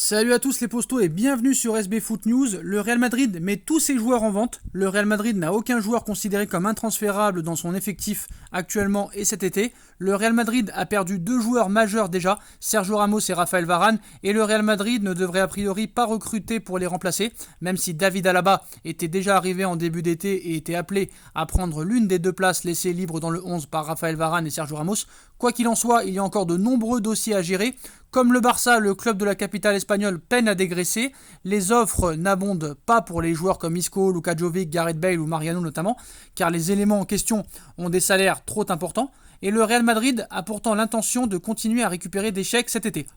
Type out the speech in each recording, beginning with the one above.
Salut à tous les postos et bienvenue sur SB Foot News. Le Real Madrid met tous ses joueurs en vente. Le Real Madrid n'a aucun joueur considéré comme intransférable dans son effectif actuellement et cet été. Le Real Madrid a perdu 2 joueurs majeurs déjà, Sergio Ramos et Raphaël Varane, et le Real Madrid ne devrait a priori pas recruter pour les remplacer, même si David Alaba était déjà arrivé en début d'été et était appelé à prendre l'une des 2 places laissées libres dans le 11 par Raphaël Varane et Sergio Ramos. Quoi qu'il en soit, il y a encore de nombreux dossiers à gérer. Comme le Barça, le club de la capitale espagnole peine à dégraisser. Les offres n'abondent pas pour les joueurs comme Isco, Luka Jovic, Gareth Bale ou Mariano notamment, car les éléments en question ont des salaires trop importants. Et le Real Madrid a pourtant l'intention de continuer à récupérer des chèques cet été.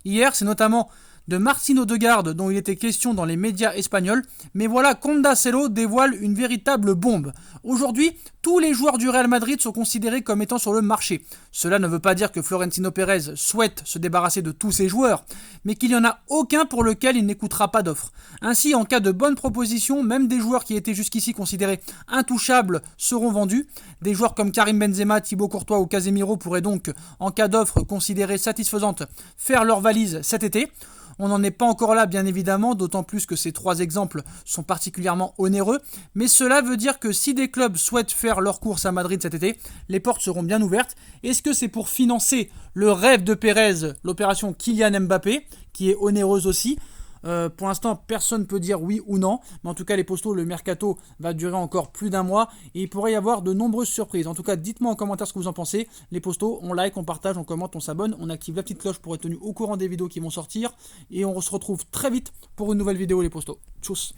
Hier, c'est notamment de Marcin Odegaard dont il était question dans les médias espagnols, mais voilà qu'Onda Celo dévoile une véritable bombe. Aujourd'hui, tous les joueurs du Real Madrid sont considérés comme étant sur le marché. Cela ne veut pas dire que Florentino Pérez souhaite se débarrasser de tous ses joueurs, mais qu'il n'y en a aucun pour lequel il n'écoutera pas d'offre. Ainsi, en cas de bonne proposition, même des joueurs qui étaient jusqu'ici considérés intouchables seront vendus. Des joueurs comme Karim Benzema, Thibaut Courtois ou Casemiro pourraient donc, en cas d'offre considérée satisfaisante, faire leur valise cet été. On n'en est pas encore là bien évidemment, d'autant plus que ces 3 exemples sont particulièrement onéreux, mais cela veut dire que si des clubs souhaitent faire leur course à Madrid cet été, les portes seront bien ouvertes. Est-ce que c'est pour financer le rêve de Pérez, l'opération Kylian Mbappé, qui est onéreuse aussi? Pour l'instant, personne ne peut dire oui ou non, mais en tout cas les postos, le mercato va durer encore plus d'1 mois et il pourrait y avoir de nombreuses surprises. En tout cas, dites-moi en commentaire ce que vous en pensez. Les postos, on like, on partage, on commente, on s'abonne, on active la petite cloche pour être tenu au courant des vidéos qui vont sortir et on se retrouve très vite pour une nouvelle vidéo les postos. Tchuss.